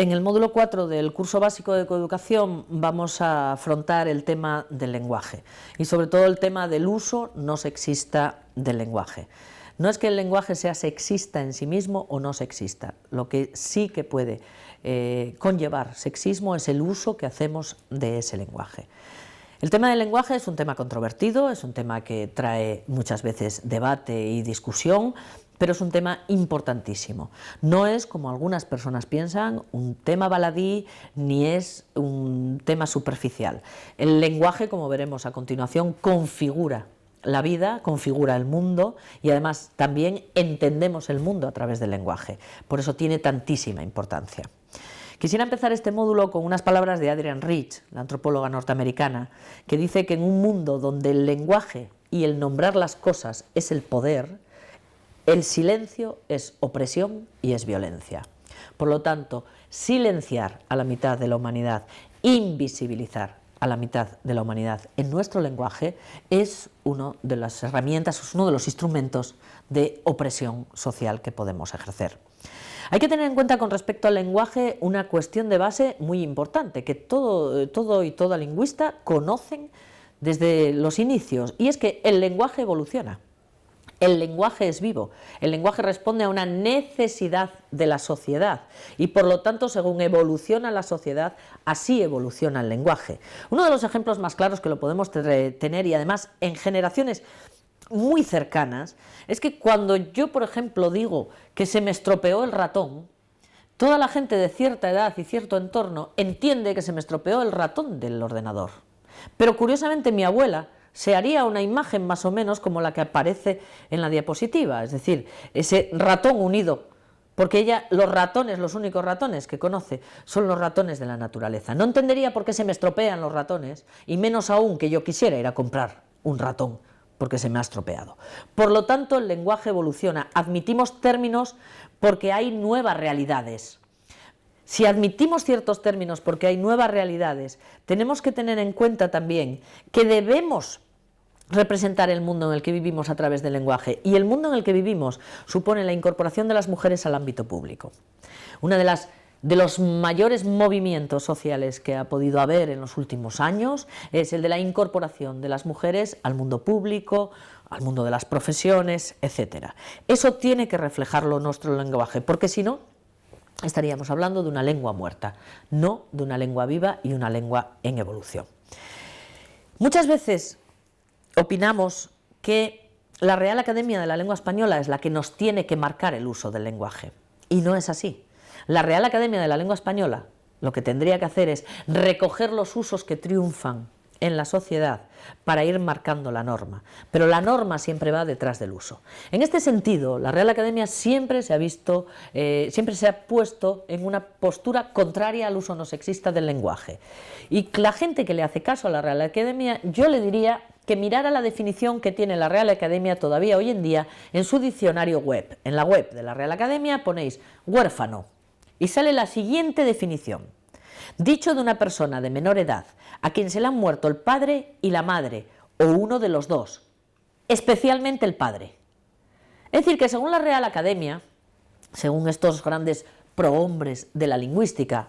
En el módulo 4 del curso básico de coeducación vamos a afrontar el tema del lenguaje y sobre todo el tema del uso no sexista del lenguaje. No es que el lenguaje sea sexista en sí mismo o no sexista, lo que sí que puede conllevar sexismo es el uso que hacemos de ese lenguaje. El tema del lenguaje es un tema controvertido, es un tema que trae muchas veces debate y discusión, pero es un tema importantísimo. No es, como algunas personas piensan, un tema baladí ni es un tema superficial. El lenguaje, como veremos a continuación, configura la vida, configura el mundo y además también entendemos el mundo a través del lenguaje. Por eso tiene tantísima importancia. Quisiera empezar este módulo con unas palabras de Adrienne Rich, la antropóloga norteamericana, que dice que en un mundo donde el lenguaje y el nombrar las cosas es el poder, el silencio es opresión y es violencia. Por lo tanto, silenciar a la mitad de la humanidad, invisibilizar a la mitad de la humanidad en nuestro lenguaje es una de las herramientas, es uno de los instrumentos de opresión social que podemos ejercer. Hay que tener en cuenta con respecto al lenguaje una cuestión de base muy importante, que todo y toda lingüista conocen desde los inicios, y es que el lenguaje evoluciona. El lenguaje es vivo, el lenguaje responde a una necesidad de la sociedad y por lo tanto según evoluciona la sociedad, así evoluciona el lenguaje. Uno de los ejemplos más claros que lo podemos tener y además en generaciones muy cercanas es que cuando yo, por ejemplo, digo que se me estropeó el ratón, toda la gente de cierta edad y cierto entorno entiende que se me estropeó el ratón del ordenador. Pero curiosamente mi abuela se haría una imagen más o menos como la que aparece en la diapositiva, es decir, ese ratón unido, porque ella, los ratones, los únicos ratones que conoce son los ratones de la naturaleza. No entendería por qué se me estropean los ratones y menos aún que yo quisiera ir a comprar un ratón porque se me ha estropeado. Por lo tanto, el lenguaje evoluciona, admitimos términos porque hay nuevas realidades. Si admitimos ciertos términos porque hay nuevas realidades, tenemos que tener en cuenta también que debemos representar el mundo en el que vivimos a través del lenguaje, y el mundo en el que vivimos supone la incorporación de las mujeres al ámbito público. Una de los mayores movimientos sociales que ha podido haber en los últimos años es el de la incorporación de las mujeres al mundo público, al mundo de las profesiones, etc. Eso tiene que reflejarlo nuestro lenguaje, porque si no, estaríamos hablando de una lengua muerta, no de una lengua viva y una lengua en evolución. Muchas veces opinamos que la Real Academia de la Lengua Española es la que nos tiene que marcar el uso del lenguaje, y no es así. La Real Academia de la Lengua Española lo que tendría que hacer es recoger los usos que triunfan en la sociedad para ir marcando la norma, pero la norma siempre va detrás del uso. En este sentido, la Real Academia siempre se ha puesto en una postura contraria al uso no sexista del lenguaje. Y la gente que le hace caso a la Real Academia, yo le diría que mirara la definición que tiene la Real Academia todavía hoy en día en su diccionario web. En la web de la Real Academia ponéis huérfano y sale la siguiente definición: dicho de una persona de menor edad a quien se le han muerto el padre y la madre, o uno de los dos, especialmente el padre. Es decir, que según la Real Academia, según estos grandes prohombres de la lingüística,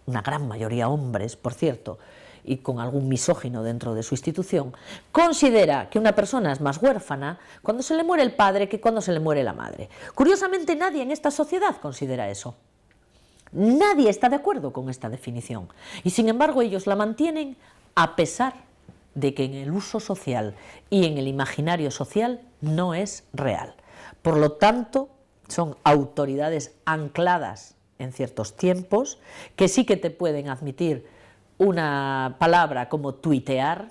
una gran mayoría hombres, por cierto, y con algún misógino dentro de su institución, considera que una persona es más huérfana cuando se le muere el padre que cuando se le muere la madre. Curiosamente, nadie en esta sociedad considera eso. Nadie está de acuerdo con esta definición y sin embargo ellos la mantienen a pesar de que en el uso social y en el imaginario social no es real. Por lo tanto, son autoridades ancladas en ciertos tiempos que sí que te pueden admitir una palabra como tuitear,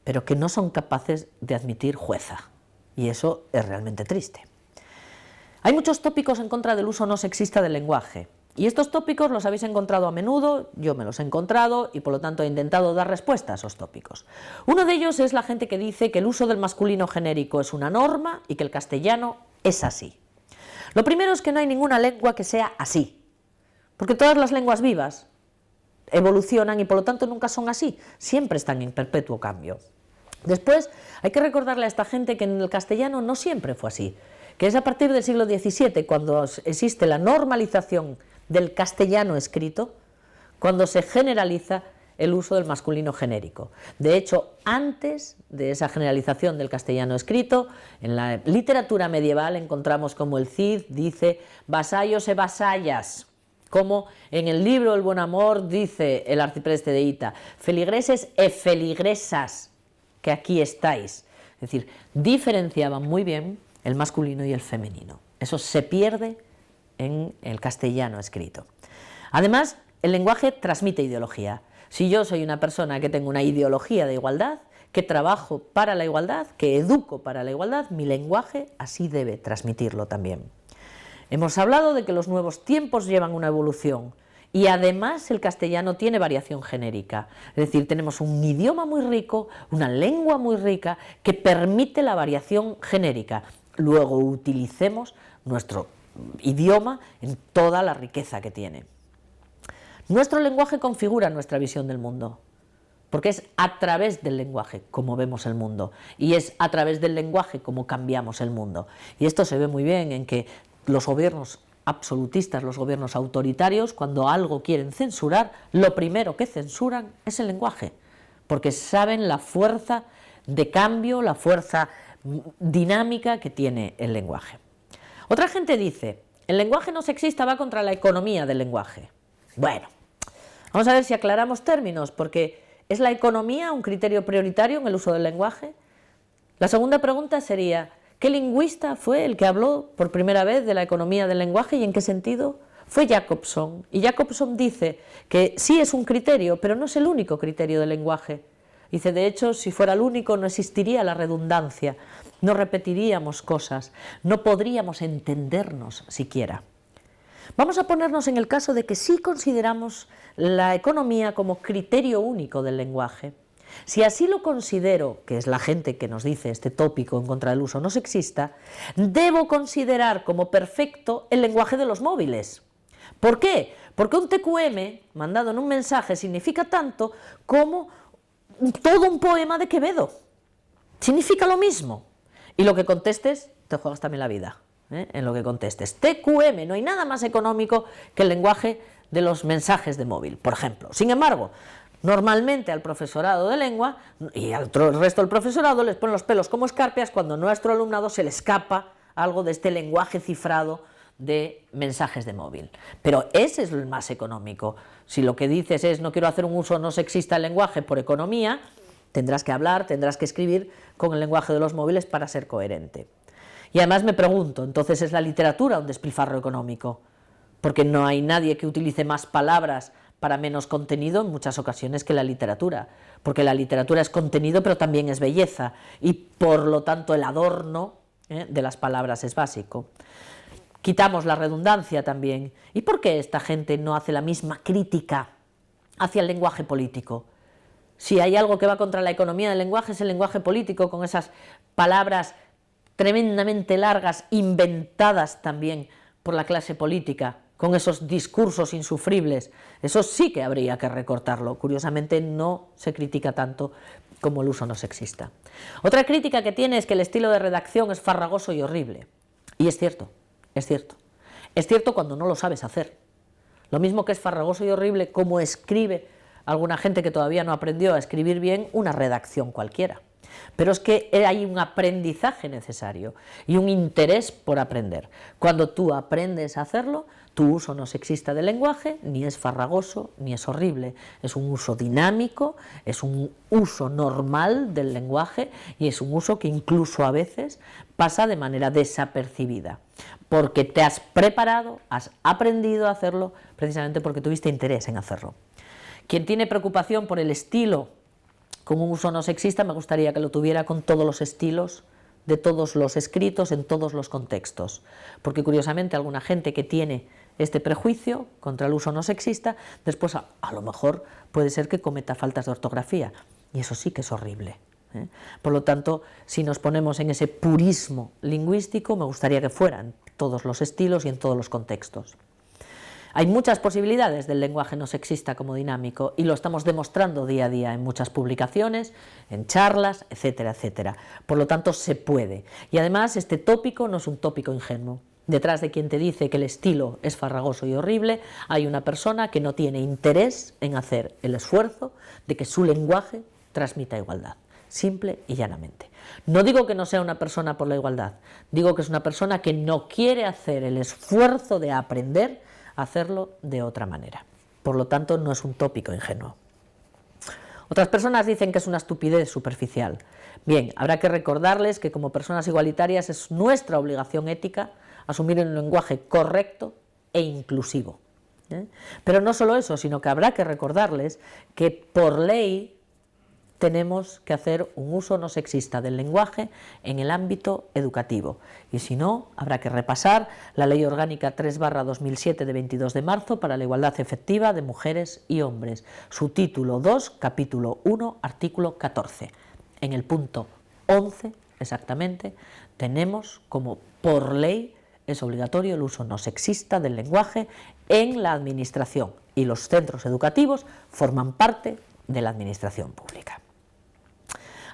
pero que no son capaces de admitir jueza, y eso es realmente triste. Hay muchos tópicos en contra del uso no sexista del lenguaje. Y estos tópicos los habéis encontrado a menudo, yo me los he encontrado y por lo tanto he intentado dar respuesta a esos tópicos. Uno de ellos es la gente que dice que el uso del masculino genérico es una norma y que el castellano es así. Lo primero es que no hay ninguna lengua que sea así, porque todas las lenguas vivas evolucionan y por lo tanto nunca son así, siempre están en perpetuo cambio. Después hay que recordarle a esta gente que en el castellano no siempre fue así, que es a partir del siglo XVII cuando existe la normalización del castellano escrito cuando se generaliza el uso del masculino genérico. De hecho, antes de esa generalización del castellano escrito, en la literatura medieval encontramos como el Cid dice vasallos e vasallas, como en el libro El Buen Amor dice el arcipreste de Hita, feligreses e feligresas, que aquí estáis. Es decir, diferenciaban muy bien el masculino y el femenino. Eso se pierde en el castellano escrito. Además, el lenguaje transmite ideología. Si yo soy una persona que tengo una ideología de igualdad, que trabajo para la igualdad, que educo para la igualdad, mi lenguaje así debe transmitirlo también. Hemos hablado de que los nuevos tiempos llevan una evolución y además el castellano tiene variación genérica. Es decir, tenemos un idioma muy rico, una lengua muy rica que permite la variación genérica. Luego utilicemos nuestro idioma en toda la riqueza que tiene. Nuestro lenguaje configura nuestra visión del mundo, porque es a través del lenguaje como vemos el mundo, y es a través del lenguaje como cambiamos el mundo. Y esto se ve muy bien en que los gobiernos absolutistas, los gobiernos autoritarios, cuando algo quieren censurar, lo primero que censuran es el lenguaje, porque saben la fuerza de cambio, la fuerza dinámica que tiene el lenguaje. Otra gente dice, el lenguaje no sexista va contra la economía del lenguaje. Bueno, vamos a ver si aclaramos términos, porque ¿es la economía un criterio prioritario en el uso del lenguaje? La segunda pregunta sería, ¿qué lingüista fue el que habló por primera vez de la economía del lenguaje y en qué sentido? Fue Jacobson, y Jacobson dice que sí es un criterio, pero no es el único criterio del lenguaje. Dice, de hecho, si fuera el único no existiría la redundancia, no repetiríamos cosas, no podríamos entendernos siquiera. Vamos a ponernos en el caso de que sí consideramos la economía como criterio único del lenguaje. Si así lo considero, que es la gente que nos dice este tópico en contra del uso no sexista, debo considerar como perfecto el lenguaje de los móviles. ¿Por qué? Porque un TQM mandado en un mensaje significa tanto como todo un poema de Quevedo. Significa lo mismo. Y lo que contestes, te juegas también la vida. En lo que contestes. TQM, no hay nada más económico que el lenguaje de los mensajes de móvil, por ejemplo. Sin embargo, normalmente al profesorado de lengua y al resto del profesorado les ponen los pelos como escarpias cuando a nuestro alumnado se le escapa algo de este lenguaje cifrado de mensajes de móvil. Pero ese es el más económico. Si lo que dices es no quiero hacer un uso no sexista del lenguaje por economía, tendrás que hablar, tendrás que escribir con el lenguaje de los móviles para ser coherente. Y además me pregunto, entonces ¿es la literatura un despilfarro económico? Porque no hay nadie que utilice más palabras para menos contenido en muchas ocasiones que la literatura, porque la literatura es contenido pero también es belleza y por lo tanto el adorno de las palabras es básico. Quitamos la redundancia también. ¿Y por qué esta gente no hace la misma crítica hacia el lenguaje político? Si hay algo que va contra la economía del lenguaje es el lenguaje político, con esas palabras tremendamente largas, inventadas también por la clase política, con esos discursos insufribles. Eso sí que habría que recortarlo. Curiosamente no se critica tanto como el uso no sexista. Otra crítica que tiene es que el estilo de redacción es farragoso y horrible. Y es cierto, es cierto. Es cierto cuando no lo sabes hacer. Lo mismo que es farragoso y horrible como escribe alguna gente que todavía no aprendió a escribir bien una redacción cualquiera. Pero es que hay un aprendizaje necesario y un interés por aprender. Cuando tú aprendes a hacerlo, tu uso no sexista del lenguaje ni es farragoso ni es horrible. Es un uso dinámico, es un uso normal del lenguaje y es un uso que incluso a veces pasa de manera desapercibida. Porque te has preparado, has aprendido a hacerlo precisamente porque tuviste interés en hacerlo. Quien tiene preocupación por el estilo con un uso no sexista, me gustaría que lo tuviera con todos los estilos de todos los escritos en todos los contextos, porque curiosamente alguna gente que tiene este prejuicio contra el uso no sexista, después a lo mejor puede ser que cometa faltas de ortografía, y eso sí que es horrible. Por lo tanto, si nos ponemos en ese purismo lingüístico, me gustaría que fuera en todos los estilos y en todos los contextos. Hay muchas posibilidades del lenguaje no sexista como dinámico y lo estamos demostrando día a día en muchas publicaciones, en charlas, etcétera, etcétera. Por lo tanto, se puede. Y además, este tópico no es un tópico ingenuo. Detrás de quien te dice que el estilo es farragoso y horrible, hay una persona que no tiene interés en hacer el esfuerzo de que su lenguaje transmita igualdad, simple y llanamente. No digo que no sea una persona por la igualdad, digo que es una persona que no quiere hacer el esfuerzo de aprender a hacerlo de otra manera. Por lo tanto, no es un tópico ingenuo. Otras personas dicen que es una estupidez superficial. Bien, habrá que recordarles que como personas igualitarias es nuestra obligación ética asumir un lenguaje correcto e inclusivo. Pero no solo eso, sino que habrá que recordarles que por ley tenemos que hacer un uso no sexista del lenguaje en el ámbito educativo. Y si no, habrá que repasar la Ley Orgánica 3/2007 de 22 de marzo para la igualdad efectiva de mujeres y hombres, su título 2, capítulo 1, artículo 14. En el punto 11, exactamente, tenemos como por ley es obligatorio el uso no sexista del lenguaje en la administración y los centros educativos forman parte de la administración pública.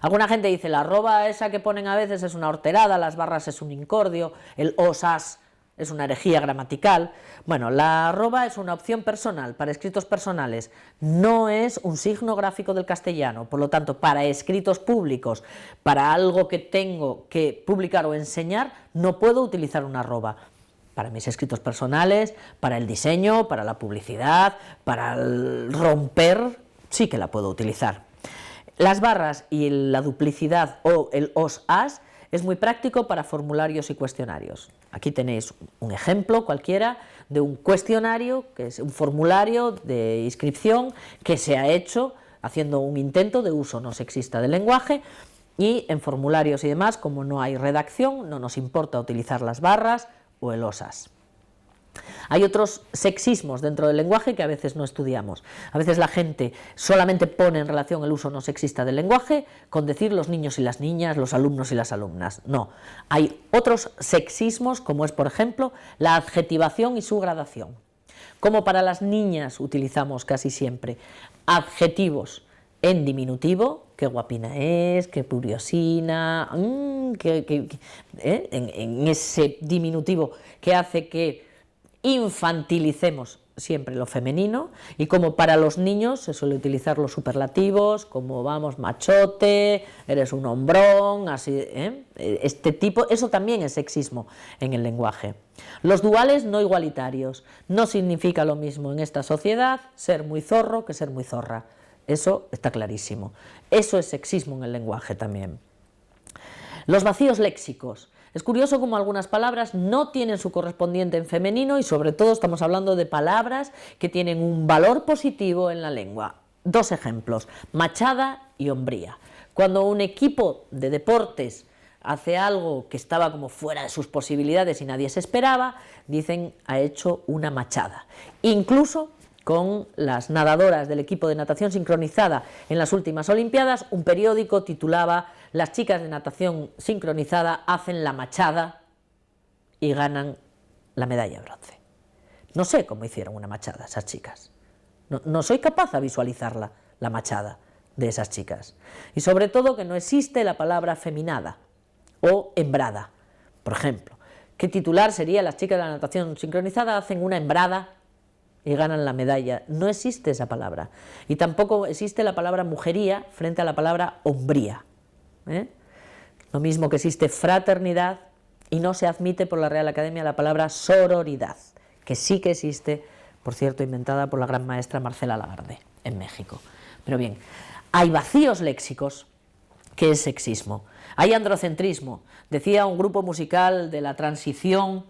Alguna gente dice, la arroba esa que ponen a veces es una horterada, las barras es un incordio, el osas es una herejía gramatical. Bueno, la arroba es una opción personal para escritos personales, no es un signo gráfico del castellano, por lo tanto, para escritos públicos, para algo que tengo que publicar o enseñar, no puedo utilizar una arroba. Para mis escritos personales, para el diseño, para la publicidad, para el romper, sí que la puedo utilizar. Las barras y la duplicidad o el os-as es muy práctico para formularios y cuestionarios. Aquí tenéis un ejemplo cualquiera de un cuestionario, que es un formulario de inscripción que se ha hecho haciendo un intento de uso no sexista del lenguaje, y en formularios y demás, como no hay redacción, no nos importa utilizar las barras o el osas. Hay otros sexismos dentro del lenguaje que a veces no estudiamos. A veces la gente solamente pone en relación el uso no sexista del lenguaje con decir los niños y las niñas, los alumnos y las alumnas. No, hay otros sexismos como es, por ejemplo, la adjetivación y su gradación. Como para las niñas utilizamos casi siempre adjetivos en diminutivo, qué guapina es, qué curiosina, en ese diminutivo que hace que infantilicemos siempre lo femenino, y como para los niños se suele utilizar los superlativos, como vamos machote, eres un hombrón, así, este tipo, eso también es sexismo en el lenguaje. Los duales no igualitarios, no significa lo mismo en esta sociedad ser muy zorro que ser muy zorra, eso está clarísimo, eso es sexismo en el lenguaje también. Los vacíos léxicos. Es curioso cómo algunas palabras no tienen su correspondiente en femenino y sobre todo estamos hablando de palabras que tienen un valor positivo en la lengua. Dos ejemplos, machada y hombría. Cuando un equipo de deportes hace algo que estaba como fuera de sus posibilidades y nadie se esperaba, dicen ha hecho una machada. Incluso con las nadadoras del equipo de natación sincronizada en las últimas Olimpiadas, un periódico titulaba "Las chicas de natación sincronizada hacen la machada y ganan la medalla de bronce". No sé cómo hicieron una machada esas chicas, no soy capaz de visualizarla, la machada de esas chicas. Y sobre todo que no existe la palabra feminada o hembrada. Por ejemplo, ¿qué titular sería "Las chicas de la natación sincronizada hacen una hembrada y ganan la medalla"? No existe esa palabra. Y tampoco existe la palabra mujería frente a la palabra hombría. Lo mismo que existe fraternidad y no se admite por la Real Academia la palabra sororidad, que sí que existe, por cierto, inventada por la gran maestra Marcela Lagarde en México. Pero bien, hay vacíos léxicos, que es sexismo. Hay androcentrismo. Decía un grupo musical de la transición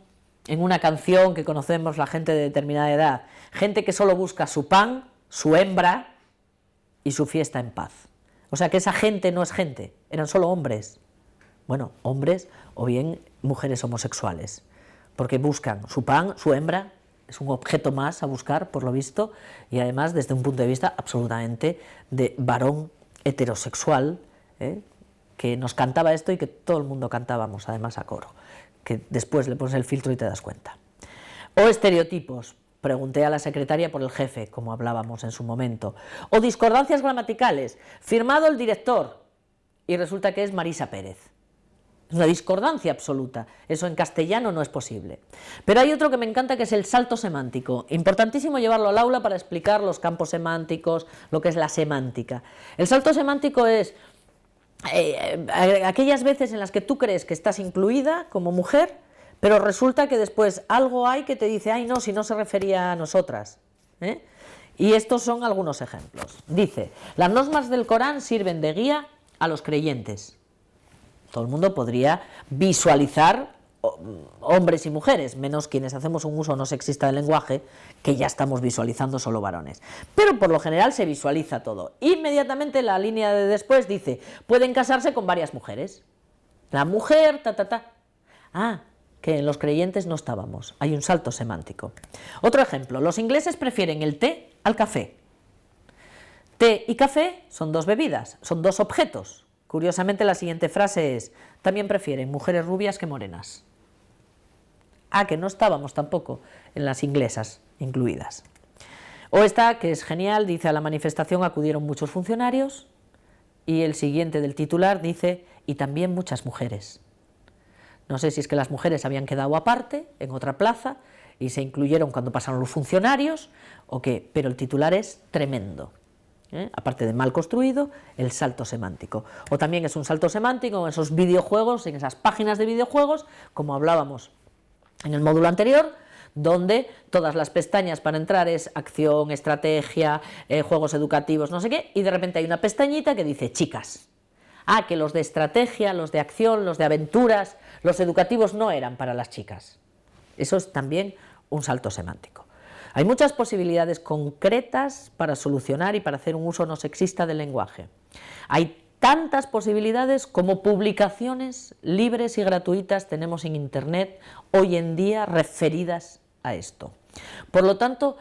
en una canción que conocemos la gente de determinada edad, gente que solo busca su pan, su hembra y su fiesta en paz. O sea que esa gente no es gente, eran solo hombres. Bueno, hombres o bien mujeres homosexuales, porque buscan su pan, su hembra, es un objeto más a buscar, por lo visto, y además desde un punto de vista absolutamente de varón heterosexual, que nos cantaba esto y que todo el mundo cantábamos además a coro, que después le pones el filtro y te das cuenta. O estereotipos, pregunté a la secretaria por el jefe, como hablábamos en su momento. O discordancias gramaticales, firmado el director y resulta que es Marisa Pérez. Es una discordancia absoluta. Eso en castellano no es posible. Pero hay otro que me encanta, que es el salto semántico. Importantísimo llevarlo al aula para explicar los campos semánticos, lo que es la semántica. El salto semántico es aquellas veces en las que tú crees que estás incluida como mujer, pero resulta que después algo hay que te dice, ay no, si no se refería a nosotras. Y estos son algunos ejemplos. Dice, las normas del Corán sirven de guía a los creyentes. Todo el mundo podría visualizar hombres y mujeres, menos quienes hacemos un uso no sexista del lenguaje, que ya estamos visualizando solo varones. Pero por lo general se visualiza todo. Inmediatamente la línea de después dice, pueden casarse con varias mujeres. La mujer, que en los creyentes no estábamos. Hay un salto semántico. Otro ejemplo, los ingleses prefieren el té al café. Té y café son dos bebidas, son dos objetos. Curiosamente la siguiente frase es, también prefieren mujeres rubias que morenas. Que no estábamos tampoco en las inglesas incluidas. O esta, que es genial, dice, a la manifestación acudieron muchos funcionarios, y el siguiente del titular dice, y también muchas mujeres. No sé si es que las mujeres habían quedado aparte, en otra plaza, y se incluyeron cuando pasaron los funcionarios, o qué, pero el titular es tremendo. Aparte de mal construido, el salto semántico. O también es un salto semántico en esos videojuegos, en esas páginas de videojuegos, como hablábamos en el módulo anterior, donde todas las pestañas para entrar es acción, estrategia, juegos educativos, no sé qué, y de repente hay una pestañita que dice chicas. Que los de estrategia, los de acción, los de aventuras, los educativos no eran para las chicas. Eso es también un salto semántico. Hay muchas posibilidades concretas para solucionar y para hacer un uso no sexista del lenguaje. Hay tantas posibilidades como publicaciones libres y gratuitas tenemos en Internet hoy en día referidas a esto. Por lo tanto,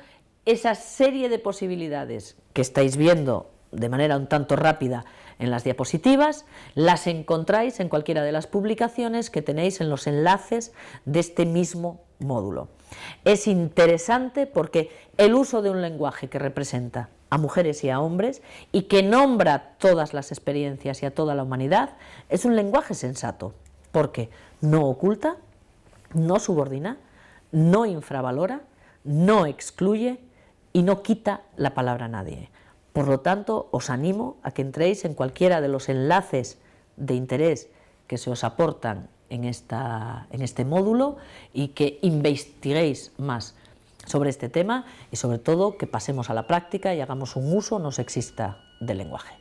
esa serie de posibilidades que estáis viendo de manera un tanto rápida en las diapositivas, las encontráis en cualquiera de las publicaciones que tenéis en los enlaces de este mismo módulo. Es interesante porque el uso de un lenguaje que representa a mujeres y a hombres y que nombra todas las experiencias y a toda la humanidad es un lenguaje sensato, porque no oculta, no subordina, no infravalora, no excluye y no quita la palabra a nadie. Por lo tanto, os animo a que entréis en cualquiera de los enlaces de interés que se os aportan en este módulo y que investiguéis más sobre este tema y sobre todo que pasemos a la práctica y hagamos un uso no sexista del lenguaje.